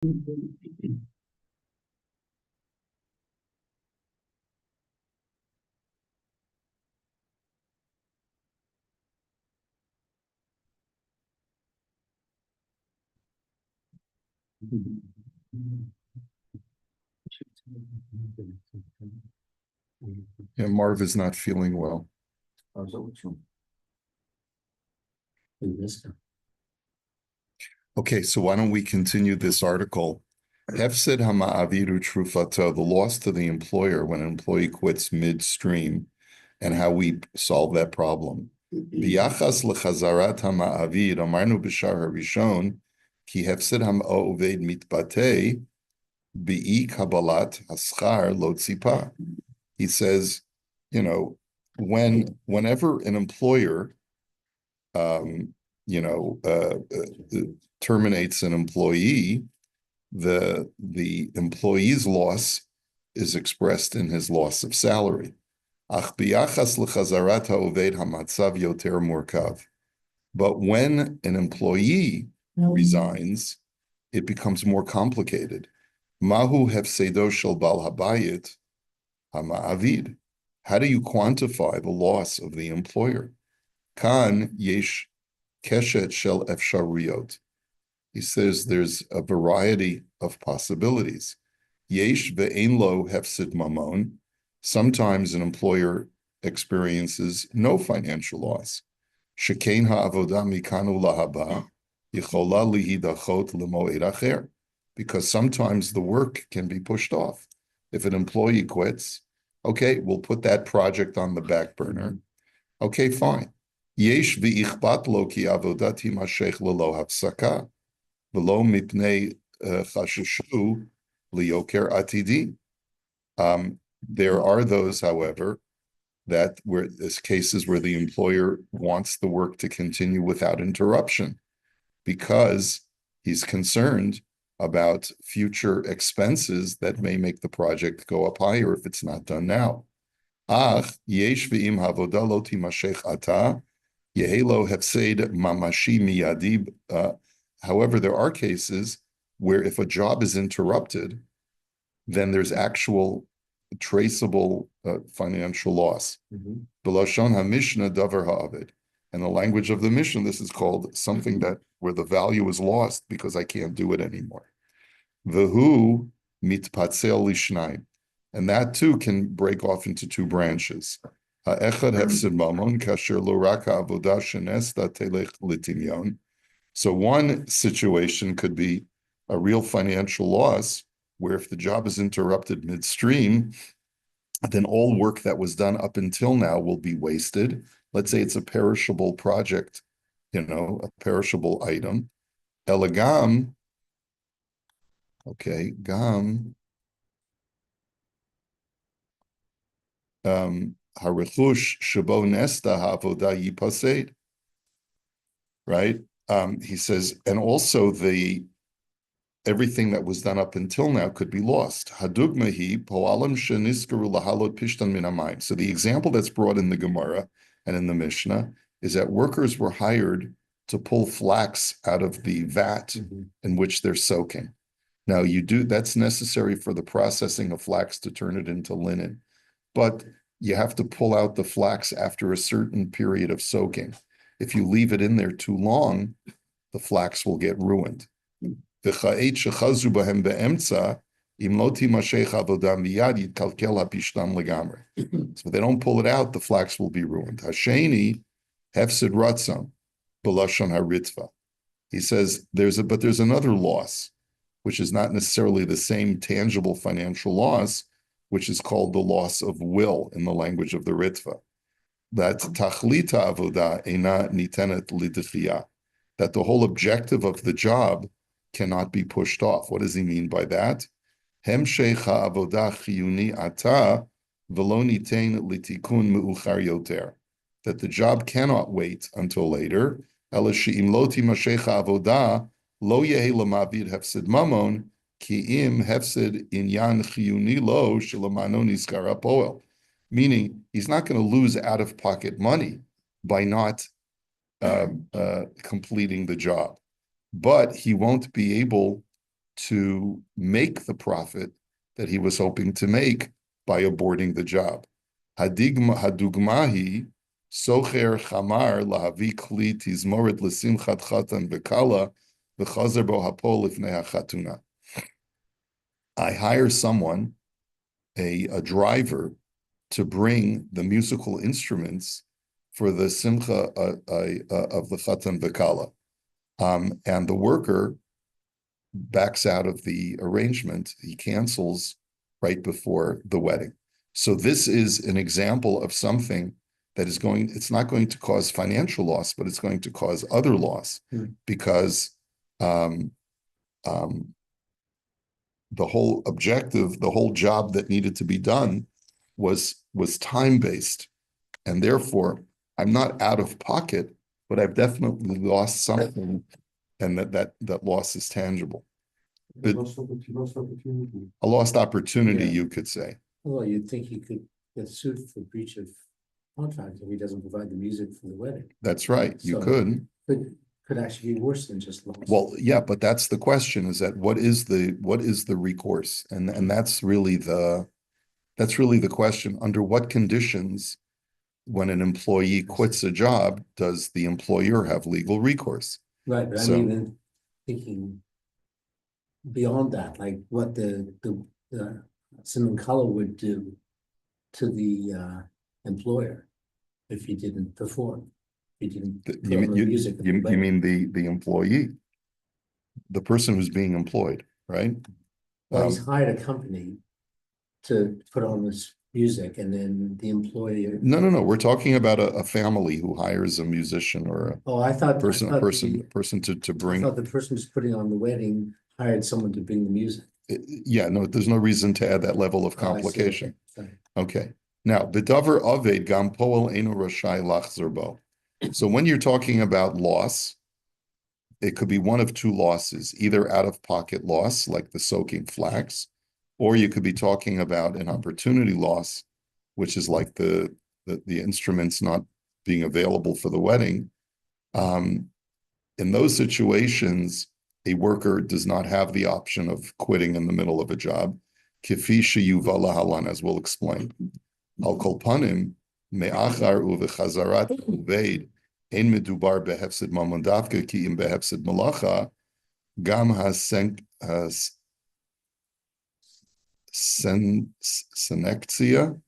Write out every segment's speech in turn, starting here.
Yeah, Marv is not feeling well. Okay, so why don't we continue this article? Hefsed hama'aviru trufato, the loss to the employer when an employee quits midstream, and how we solve that problem. Biyachas lechazarat hama'avid, amarnu b'shar harishon, ki hefsed hama'oved mitbateh, bi'i kabbalat haschar lo tzipa. He says, whenever an employer, um, you know, uh, terminates an employee, the employee's loss is expressed in his loss of salary. Ach biyachas lechazarat ha'oved hamatzav yoter murkav. But when an employee resigns, it becomes more complicated. Mahu hefsedo shel bal habayit hama'avid. How do you quantify the loss of the employer? Kan yesh keshet shel efshariyot. He says there's a variety of possibilities. Yesh ve'ein lo hefsid mamon. Sometimes an employer experiences no financial loss. Shekein ha'avoda mikanu lahaba yichola lihidachot lemoed acher. Because sometimes the work can be pushed off. If an employee quits, okay, we'll put that project on the back burner. Okay, fine. Yesh v'ichbat lo ki avoda timashech lelo hafsaka. Below mipnei chashushu liyoker atidi. There are those, however, that where there's cases where the employer wants the work to continue without interruption because he's concerned about future expenses that may make the project go up higher if it's not done now. Ach yesh v'im havoda lo timashech ata yehelo hefsed mamashi miyadi. However, there are cases where if a job is interrupted, then there's actual traceable financial loss. B'lashon haMishnah davar ha'aved. In the language of the Mishnah, this is called something that where the value is lost because I can't do it anymore. V'hu mitpatzel lishnayim. And that too can break off into two branches. Ha'echad hefsid mamon kasher lo rak ha'avodah shenesta telech litimyon. So one situation could be a real financial loss, where if the job is interrupted midstream, then all work that was done up until now will be wasted. Let's say it's a perishable project, a perishable item. Elegam, okay, gam, harichush shabo nesta havoda yipased, right? He says, and also everything that was done up until now could be lost. Hadugmahi poalim sheniskaru lahalot pishtan min hamayim. So the example that's brought in the Gemara and in the Mishnah is that workers were hired to pull flax out of the vat in which they're soaking. Now that's necessary for the processing of flax to turn it into linen, but you have to pull out the flax after a certain period of soaking. If you leave it in there too long, the flax will get ruined. So if they don't pull it out, the flax will be ruined. Hasheni hefsid ratzam b'lashon haritva. He says there's another loss, which is not necessarily the same tangible financial loss, which is called the loss of will in the language of the Ritva. That tachlita avoda eina nitenet lidchia, that the whole objective of the job cannot be pushed off. What does he mean by that? Hemshech ha'avoda chiyuni ata v'lo nitein litikun me'uchar yoter, that the job cannot wait until later. Ela she'im lo timashech ha'avoda lo yehi lamavid hefsid mamon ki im hefsid inyan chiyuni lo shelamano nizkar ha'poel. Meaning, he's not going to lose out-of-pocket money by not completing the job, but he won't be able to make the profit that he was hoping to make by aborting the job. Hadugmahi socher chamar lahavi kli tizmoret lesimchat chatan bekala v'chazer bo hapol lifnei hachatuna. I hire someone, a driver, to bring the musical instruments for the simcha of the chatan bekala, and the worker backs out of the arrangement. He cancels right before the wedding. So this is an example of something that is it's not going to cause financial loss, but it's going to cause other loss, because the whole objective, the whole job that needed to be done was time-based. And therefore, I'm not out of pocket, but I've definitely lost something, and that loss is tangible. A lost opportunity. A lost opportunity, you could say. Well, you'd think he could get sued for breach of contract if he doesn't provide the music for the wedding. That's right. You could. Could actually be worse than just loss. Well, yeah, but that's the question: is that what is the recourse, and that's really the question. Under what conditions, when an employee quits a job, does the employer have legal recourse? Right, but I'm even thinking beyond that, like what the Simon Color would do to the employer if he didn't perform. He didn't put on the music. You mean the employee, the person who's being employed, right? Well, he's hired a company to put on this music, and then the employer. No. We're talking about a family who hires a musician or I thought a person to bring. I thought the person who's putting on the wedding hired someone to bring the music. Yeah, no, there's no reason to add that level of complication. Okay. Now, b'davar aved gam poel einu rashai lachzor bo. So when you're talking about loss, it could be one of two losses: either out-of-pocket loss, like the soaking flax, or you could be talking about an opportunity loss, which is like the instruments not being available for the wedding. In those situations, a worker does not have the option of quitting in the middle of a job, kifi sheyuva lahalan, as we'll explain. Al kol panim me'achar uvechazarat uveid ein medubar behefsid mamon davka ki im behefsid malacha gam senektzia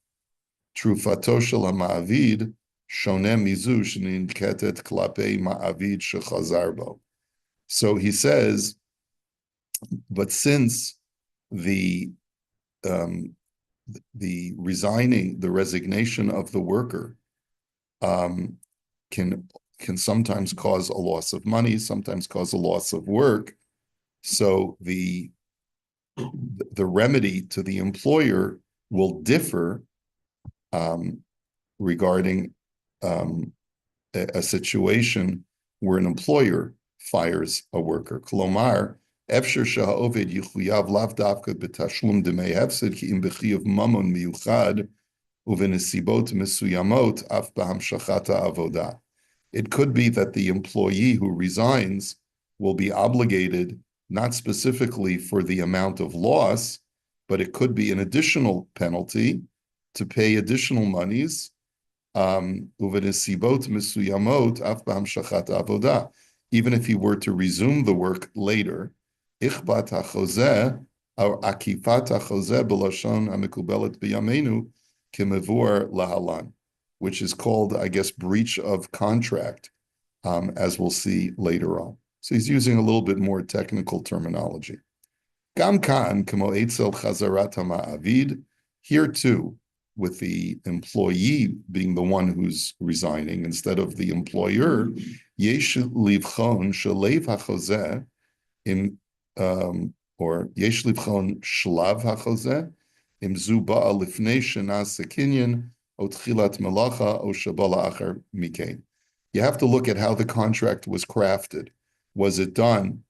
trufato shel ha'ma'avid shoneh mizu sheninketet klapei ma'avid shechazar bo. So he says, but since the resignation of the worker can sometimes cause a loss of money, sometimes cause a loss of work. So the remedy to the employer will differ regarding a situation where an employer fires a worker. Kolomar, efshar sheha'oved yichuyav lav davka b'tashlum demei hefsed ki im b'chiyuv mamon miyuchad uvenesibot mesuyamot af b'hamshachata avodah. It could be that the employee who resigns will be obligated not specifically for the amount of loss, but it could be an additional penalty to pay additional monies. Uvenesibot mesuyamot af b'hamshachata avodah. Even if he were to resume the work later, ichbat hachozeh or akifat hachozeh b'lashon hamikubelet b'yameinu kemevur lahalan, which is called, I guess, breach of contract, as we'll see later on. So he's using a little bit more technical terminology. Gam kan kemo etzel chazarat ha'ma'avid. Here too, with the employee being the one who's resigning instead of the employer, yesh livchon shalev hachozeh im or yesh livchon shlav hachozeh im zu ba'a lifnei shena sekinyan o tchilat melacha o shabala achar mikein. You have to look at how the contract was crafted. Was it done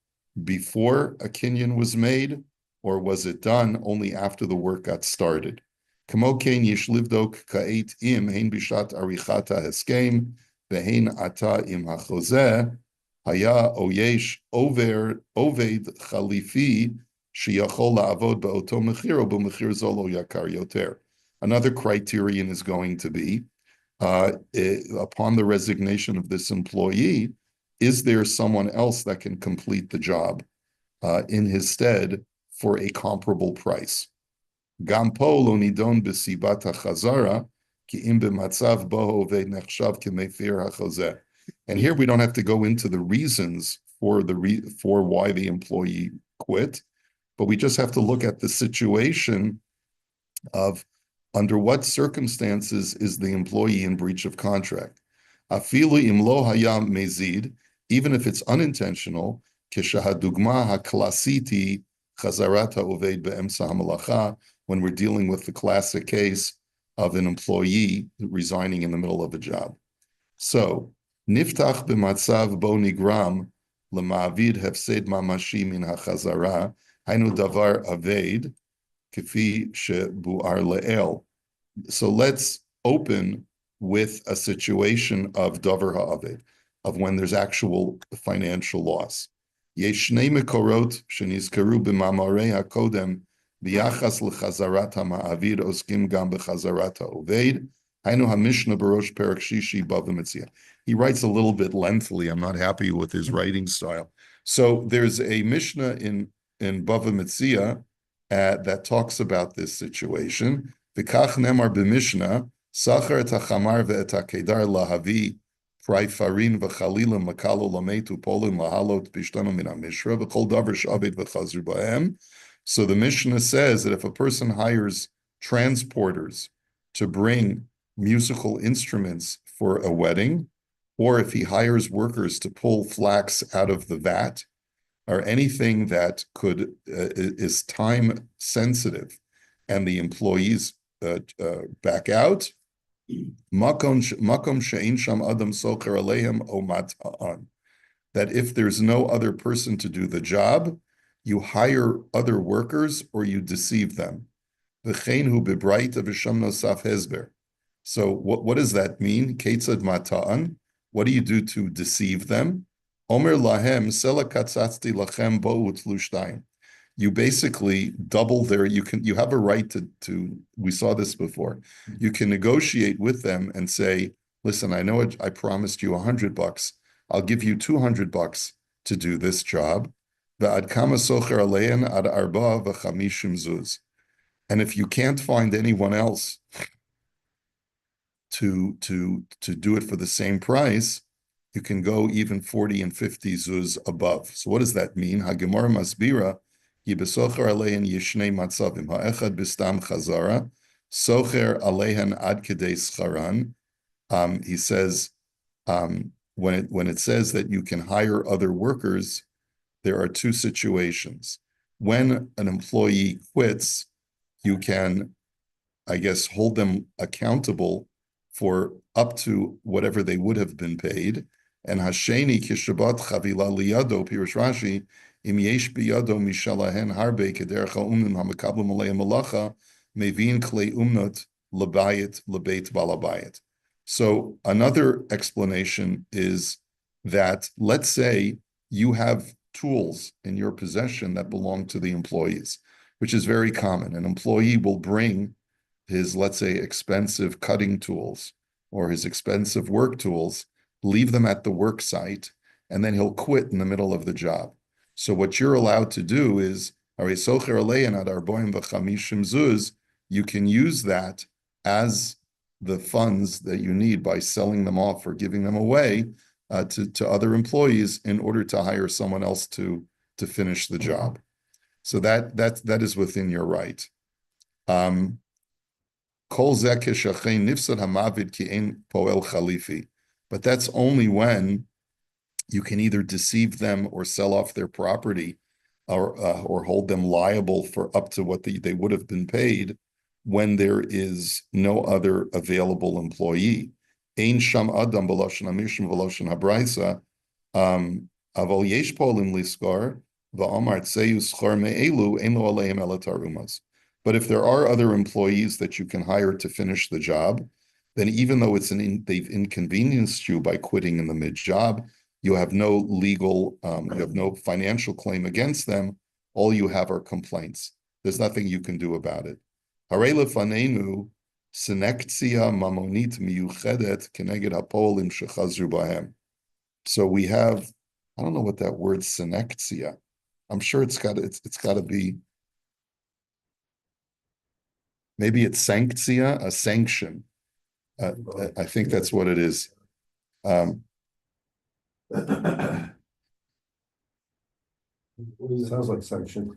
before a kinyan was made, or was it done only after the work got started? Kamo ken yesh livdok ka'et im hein bishat arichata heskem ve'hein ata im hachozeh haya o yesh oved chalifi שיכול לעבוד באותו מחיר או במחיר זול או יקר יותר. Another criterion is going to be, upon the resignation of this employee, is there someone else that can complete the job in his stead for a comparable price? גם פה לא נידון בסיבת החזרה, כי אם במצב בו העובד נחשב כמפר החוזה. And here we don't have to go into the reasons for why the employee quit, but we just have to look at the situation of under what circumstances is the employee in breach of contract. Afilu im lo haya mezid, even if it's unintentional, כשהדוגמה הקלאסית היא חזרת העובד באמצע המלאכה, when we're dealing with the classic case of an employee resigning in the middle of a job. So, niftach b'matzav bo nigram למעביד הפסד ממשי מן החזרה, היינו דבר אבד, כפי שבואר לאל. So let's open with a situation of davar ha'aved, of when there's actual financial loss. יש שני מקורות שנזכרו במאמרי הקודם ביחס לחזרת המעביד עוסקים גם בחזרת העובד, היינו המשנה בראש פרק שישי בבא מציע. He writes a little bit lengthily. I'm not happy with his writing style. So there's a Mishnah in Bava Metzia that talks about this situation. V'kach nemar b'Mishnah, sachar et hachamar ve'et hakedar lahavi prai farin v'chalilim makalo lametu polim lahalot bishtanu min hamishra v'chol davar shaved v'chazru b'hem. So the Mishnah says that if a person hires transporters to bring musical instruments for a wedding, or if he hires workers to pull flax out of the vat, or anything that is time sensitive, and the employees back out, makom she'ein sham adam socher alehem o mat'an, that if there's no other person to do the job, you hire other workers or you deceive them. V'chein hu bebraita v'sham nosaf hezber. So what does that mean? Ketzad mata'an. What do you do to deceive them? Omer lahem sela katzatzti lachem bo'u tlushtayim. You basically double you have a right to, we saw this before. You can negotiate with them and say, listen, I know I promised you $100. I'll give you $200 to do this job. V'ad kama socher alein ad arba v'chamishim zuz. And if you can't find anyone else to do it for the same price, you can go even 40 and 50 zuz above. So what does that mean? Hagemar masbira yibesocher alein yishnei matzavim ha'echad bistam chazara socher aleihan ad kedei scharan. He says when it says that you can hire other workers, there are two situations. When an employee quits, you can, I guess, hold them accountable for up to whatever they would have been paid. And Hasheni kishabat chavila liyado pirush Rashi im yesh biyado mishalahen harbe kedercha umim hamakablu malei malacha mevin klei umnot labayit lebeit balabayit. So another explanation is that, let's say you have tools in your possession that belong to the employees, which is very common. An employee will bring his, let's say, expensive cutting tools or his expensive work tools, leave them at the work site, and then he'll quit in the middle of the job. So what you're allowed to do is, you can use that as the funds that you need by selling them off or giving them away to other employees in order to hire someone else to finish the job. So that is within your right. But that's only when you can either deceive them or sell off their property or hold them liable for up to what they would have been paid when there is no other available employee. Ein sham adam b'loshen hamishum v'loshen habraisa aval yesh polim liskar v'amar tseyu schar me'elu ein lo aleim ela tarumas. But if there are other employees that you can hire to finish the job, then even though they've inconvenienced you by quitting in the mid-job, you have no legal, you have no financial claim against them all you have are complaints. There's nothing you can do about it. Harei lefanenu senektzia mamonit miyuchedet keneged hapolim shechazru bahem. So we have, I don't know what that word senektzia. I'm sure it's got to be, maybe it's sanctia, a sanction. I think that's what it is. Sounds like section.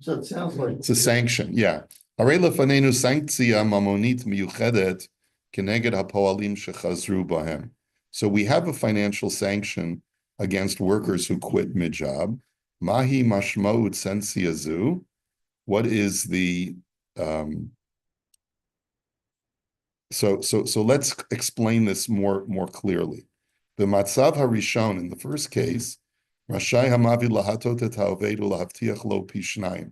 So it sounds like. It's a sanction, yeah. Harei lefanenu sanctia mamonit miyuchedet keneged hapoalim shechazru bahem. So we have a financial sanction against workers who quit mid-job. Mahi mashmaut sensiazu. What is the so let's explain this more clearly. The matzav harishon in the first case, Rashai hamavi lahatot et ha'oved u'lahavtiach lo pi shnayim.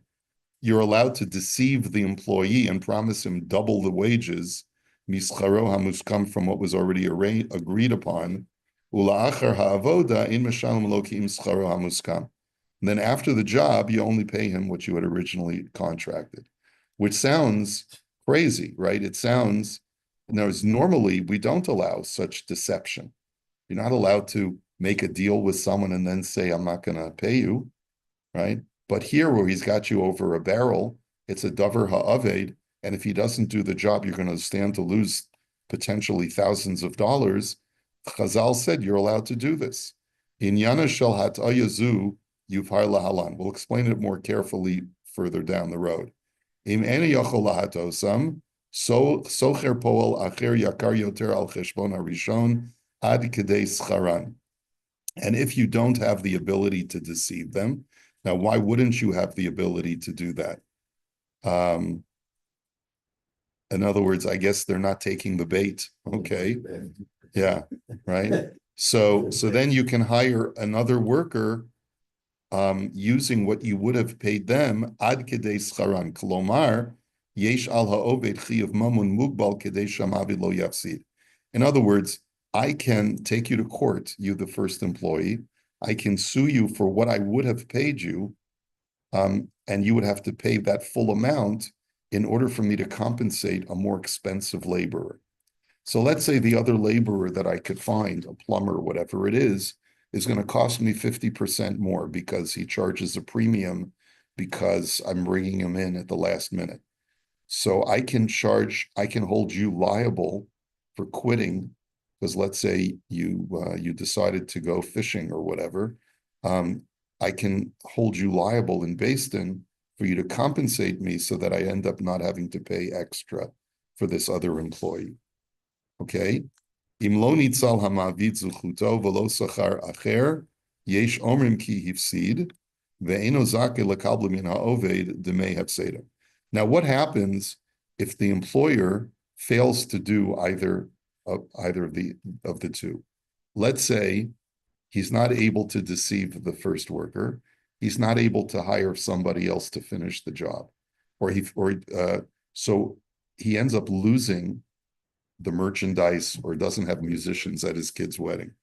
You're allowed to deceive the employee and promise him double the wages, mischaro hamuskam, from what was already agreed upon, ula'achar ha'avoda in meshalim lo ki im scharo hamuskam. And then after the job, you only pay him what you had originally contracted, which sounds crazy, right? It sounds, normally we don't allow such deception. You're not allowed to make a deal with someone and then say, I'm not going to pay you, right? But here, where he's got you over a barrel, it's a davar ha'aved, and if he doesn't do the job, you're going to stand to lose potentially thousands of dollars. Chazal said you're allowed to do this. In Yana shel hatayazu yuvhar lahalan. We'll explain it more carefully further down the road. Im ene yachol lahatosam, so socher poel acher yakar yoter al cheshbon harishon ad kedei scharan. And if you don't have the ability to deceive them, now why wouldn't you have the ability to do that? In other words, I guess they're not taking the bait. Okay, yeah, right. So then you can hire another worker using what you would have paid them ad kedei scharan. Kolomar yesh al ha'oved chiyuv mamun mugbal kedei shamavi lo yafsid. In other words, I can take you to court, you the first employee. I can sue you for what I would have paid you, and you would have to pay that full amount in order for me to compensate a more expensive laborer. So let's say the other laborer that I could find, a plumber, whatever it is going to cost me 50% more because he charges a premium because I'm bringing him in at the last minute. So I can hold you liable for quitting, because let's say you decided to go fishing or whatever. I can hold you liable in Beis Din for you to compensate me so that I end up not having to pay extra for this other employee. Okay? Im lo nitzal hamavid zuchuto v'lo sachar acher, yesh omrim ki hifsid, ve'eno zake lekabel min ha'oved demei hafseda. Now, what happens if the employer fails to do either of the two? Let's say he's not able to deceive the first worker. He's not able to hire somebody else to finish the job, so he ends up losing the merchandise or doesn't have musicians at his kid's wedding.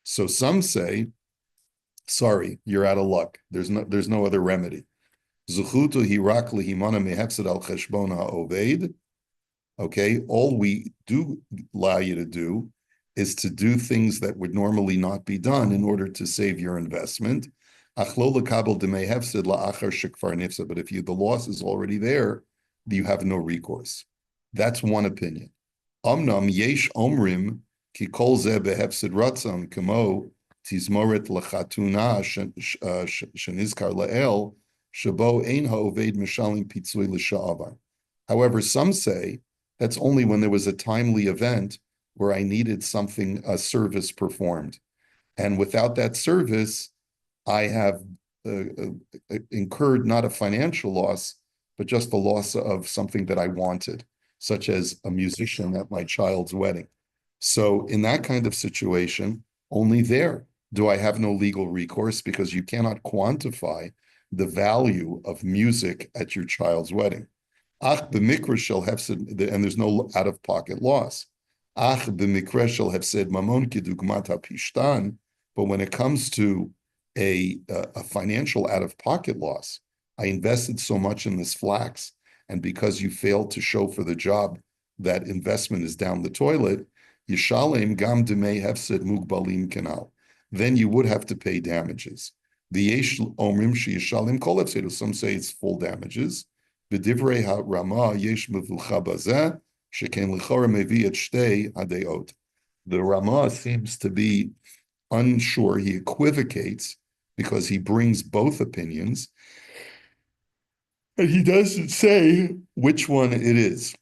So some say, sorry, you're out of luck. There's no other remedy. Zuchutu hirak lihimana mehefsed al cheshbon ha'oved. Okay, all we do allow you to do is to do things that would normally not be done in order to save your investment. But if the loss is already there, you have no recourse. That's one opinion. Amnam yesh omrim ki kol ze behefsid ratzon kamo tizmoret lachatuna shenizkar lael shabo ein ha'oved mishalim pitzui l'sha'avar. However, some say that's only when there was a timely event where I needed a service performed. And without that service, I have incurred not a financial loss, but just the loss of something that I wanted, such as a musician at my child's wedding. So in that kind of situation, only there do I have no legal recourse, because you cannot quantify the value of music at your child's wedding. Ach b'mikra shel hefsed, and there's no out-of-pocket loss. Ach b'mikra shel hefsed mamon kidugmat hapishtan, but when it comes to a financial out-of-pocket loss. I invested so much in this flax, and because you failed to show for the job that investment is down the toilet, Yishalem gam demei hefsed mugbalim kanal. Then you would have to pay damages. The yesh omrim sheyishalem kol hefsedu. Some say it's full damages. B'divrei ha-Rama yesh mevucha bazeh sheken l'chora mevi et shtei hadeot. The Rama seems to be unsure. He equivocates because he brings both opinions, and he doesn't say which one it is.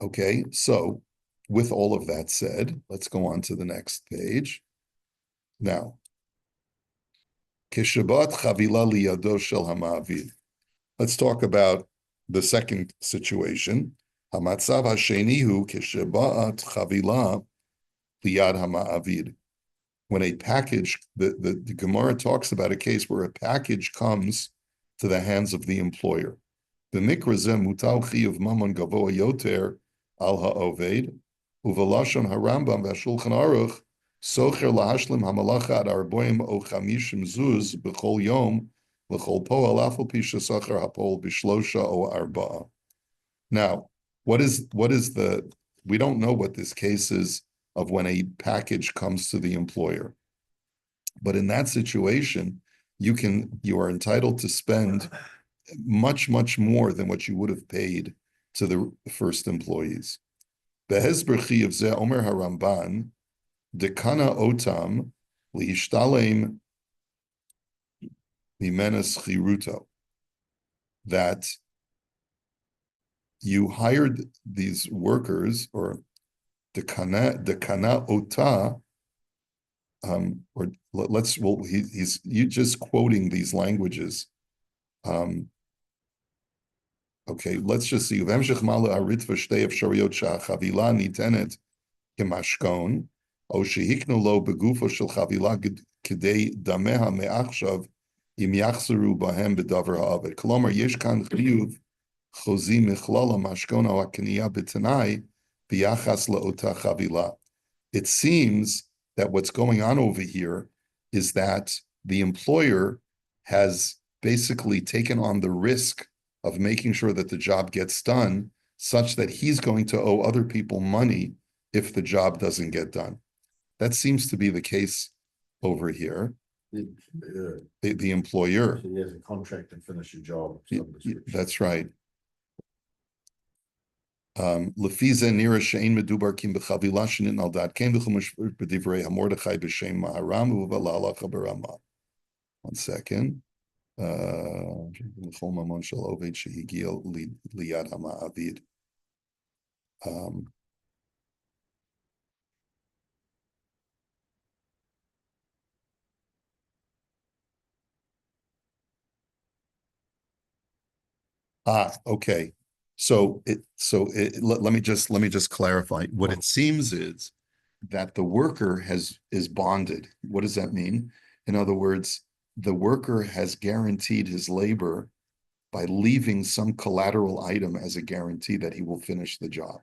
Okay, so with all of that said, let's go on to the next page. Now, Kishabat Chavila Liyado Shel Hama'avid. Let's talk about the second situation. Hamatzav Hasheni Hu Kishabat Chavila Liyad Hama'avid. When a package, the Gemara talks about a case where a package comes to the hands of the employer. The mikra zeh mutal chiyuv mamon gavoa yoter al ha'oved, uvelashon harambam v'ashulchan aruch socher lahashlim hamalacha ad arboim o chamishim zuz b'chol yom l'chol po'al afal pi shesacher hapol b'shlosha o arba'a. Now, what is the? We don't know what this case is of when a package comes to the employer. But in that situation, you are entitled to spend much, much more than what you would have paid to the first employees. Behezber chiyav zeh omer haramban dekana otam lihishtalem mimenes chiruto. That you hired these workers, or dekana ota, or let's, well, he's you just quoting these languages. Okay, let's just see. V'emshech malu haritva shtei efshariot shachavila nitenet kemashkon, o shehiknu lo begufo shel chavila kedei dameha me'achshav im yachzeru bahem bedavar ha'avet. Kolomar yesh kan chiyuv chozi michlala mashkon ha'kaniya b'tanai b'yachas la'ota chavila. It seems that what's going on over here is that the employer has basically taken on the risk of making sure that the job gets done, such that he's going to owe other people money if the job doesn't get done. That seems to be the case over here. The employer. So he has a contract to finish a job. That's right. Lefize nira shein medubar kim bechavila shenin al dat ken b'chumash b'divrei hamordechai b'shem ma'aram u'v'la'alacha b'rama. 1 second. L'chol mamon shel oved shehigia liyad hama'avid. Okay. Let me just clarify. What it seems is that the worker is bonded. What does that mean? In other words, the worker has guaranteed his labor by leaving some collateral item as a guarantee that he will finish the job.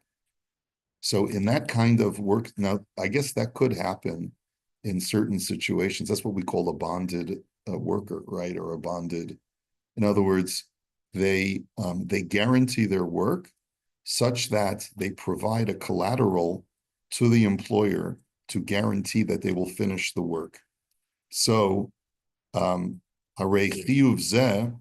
So in that kind of work, now I guess that could happen in certain situations. That's what we call a bonded worker, right? Or a bonded. In other words, they guarantee their work such that they provide a collateral to the employer to guarantee that they will finish the work. So, harei chiyuv zeh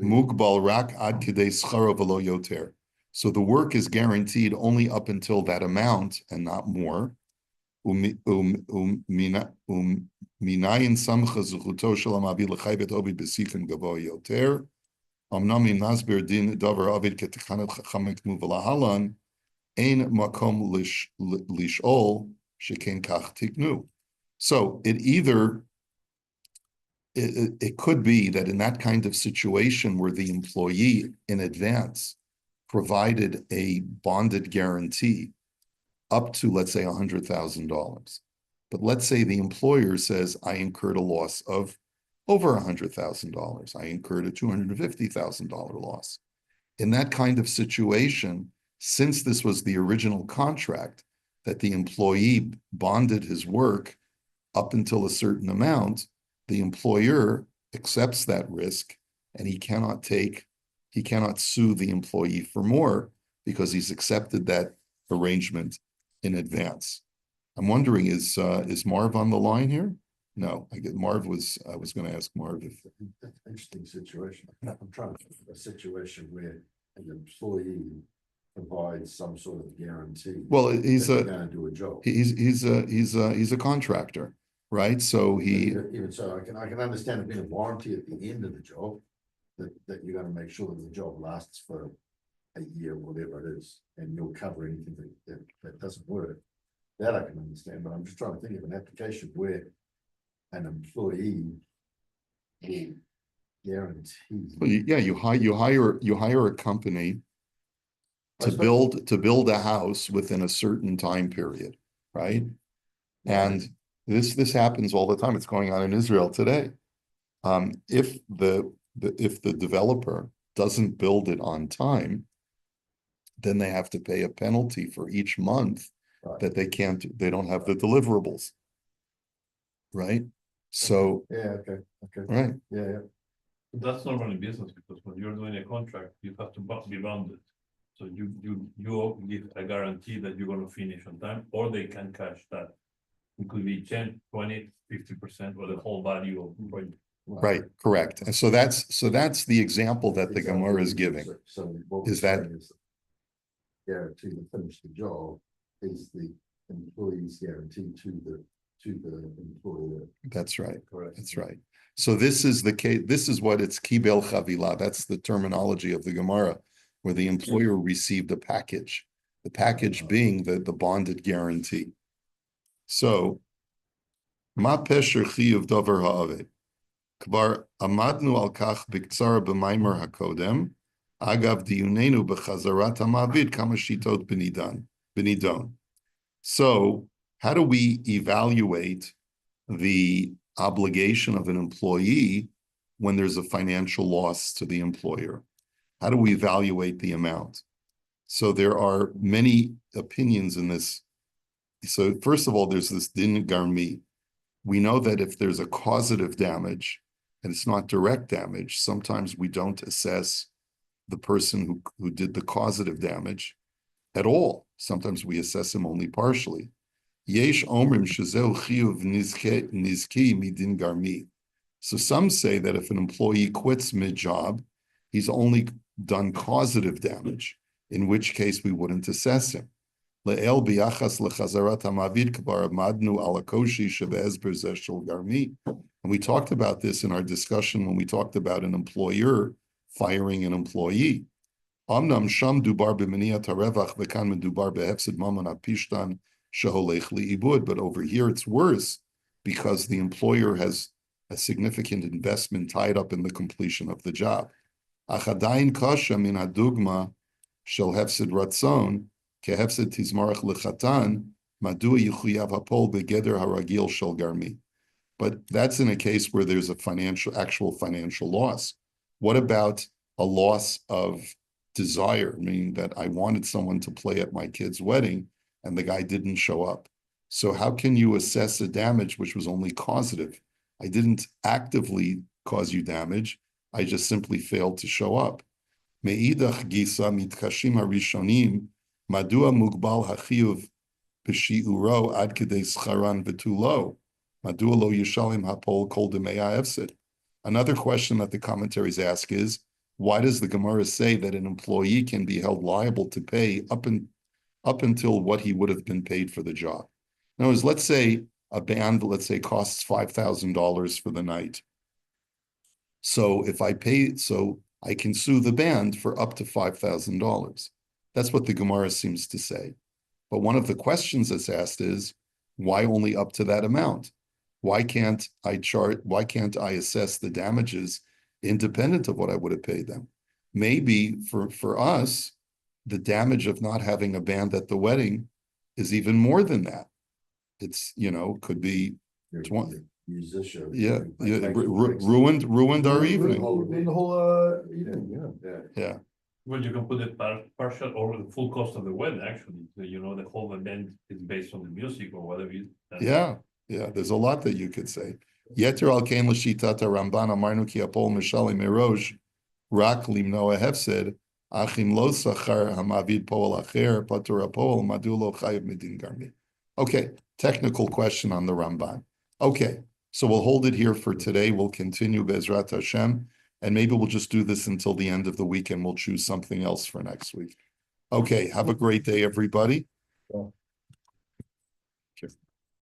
mugbal rak ad kedei scharo v'lo yoter. So the work is guaranteed only up until that amount and not more. Minayin samcha zuchuto shel ha'ma'avid l'chayvet ovid b'sifin gavoa yoter. Amnam im nasber din davar ovid ketechanat chachamim k'mu v'lahalan ein makom lish'ol sheken kach tiknu. So it could be that in that kind of situation where the employee in advance provided a bonded guarantee up to, let's say, $100,000. But let's say the employer says, I incurred a loss of over $100,000. I incurred a $250,000 loss. In that kind of situation, since this was the original contract, that the employee bonded his work up until a certain amount, the employer accepts that risk and he cannot sue the employee for more because he's accepted that arrangement in advance. I'm wondering, is Marv on the line here? No, I was going to ask Marv if. That's an interesting situation. I'm trying to think of a situation where an employee provides some sort of guarantee. Well, he's that they're gonna do a job. he's a contractor, right? So Even so, I can understand it being a warranty at the end of the job, that you're gonna make sure that the job lasts for a year, whatever it is, and you'll cover anything that doesn't work. That I can understand, but I'm just trying to think of an application where an employee will guarantee. yeah, you hire a company to build a house within a certain time period, right? And this happens all the time. It's going on in Israel today. If the developer doesn't build it on time, then they have to pay a penalty for each month that they don't have the deliverables, right? So okay, right, yeah. That's normally business, because when you're doing a contract, you have to be bounded. So you give a guarantee that you're gonna finish on time, or they can cash that. It could be 10, 20, 50%, or the whole value of the project. right, correct. And so that's the example that the Exactly. Gemara is giving. So what we're Is that- saying is guarantee to finish the job is the employee's guarantee to the employer. That's right. Correct. That's right. So this is the case. This is what it's kibel chavila. That's the terminology of the Gemara, where the employer received a package. The package being the bonded guarantee. So, ma pesher chiyuv davar ha'aved. Kvar amadnu al kach b'ktsara b'maimer hakodem. Agav diyunenu b'chazarat ha'mavid kama shitot b'nidon. So, how do we evaluate the obligation of an employee when there's a financial loss to the employer? How do we evaluate the amount? So there are many opinions in this. So first of all, there's this din garmi. We know that if there's a causative damage and it's not direct damage, sometimes we don't assess the person who did the causative damage at all. Sometimes we assess him only partially. Yesh omrim shezeu chiyuv nizki midin garmi. So some say that if an employee quits mid-job, he's only done causative damage, in which case we wouldn't assess him. Le'el biyachas lechazarat hamavid kvar amadnu ala koshi shebe'ezber zeh shel garmi. And we talked about this in our discussion when we talked about an employer firing an employee. Amnam sham dubar b'miniyat harevach v'kan medubar behefsid mammon apishtan sheholech li'ibud. But over here it's worse because the employer has a significant investment tied up in the completion of the job. Achadayin kasha min hadugma shel hefsid ratzon kehefsid tizmarach lechatan madua yuchuyav hapol begeder haragil shel garmi. But that's in a case where there's a actual financial loss. What about a loss of desire, meaning that I wanted someone to play at my kid's wedding and the guy didn't show up? So how can you assess a damage which was only causative? I didn't actively cause you damage. I just simply failed to show up. Me'idach gisa mitkashim harishonim madua mugbal hachiyuv b'shi'uro ad kedei scharan v'tulo madua lo yishalim hapol kol demei ha'efsid. Another question that the commentaries ask is, why does the Gemara say that an employee can be held liable to pay up until what he would have been paid for the job? In other words, let's say a band, costs $5,000 for the night. So if I pay, so I can sue the band for up to $5,000. That's what the Gemara seems to say. But one of the questions that's asked is, why only up to that amount? Why can't I assess the damages independent of what I would have paid them? Maybe for us, the damage of not having a band at the wedding is even more than that. It's, could be 20. Musician. Ruined our evening. The whole evening, yeah. Yeah. Well, you can put it partial or the full cost of the wedding, actually, so you know, the whole event is based on the music or whatever. Yeah, there's a lot that you could say. Yeter al kain l'shitat Ramban amarnu ki apol mishali merosh rak limnoa hefsed achim lo sachar hamavid poel acher patur apol madulo chayiv midin garmi. Okay, technical question on the Ramban. Okay, so we'll hold it here for today. We'll continue Bezrat Hashem, and maybe we'll just do this until the end of the week, and we'll choose something else for next week. Okay, have a great day, everybody. Well,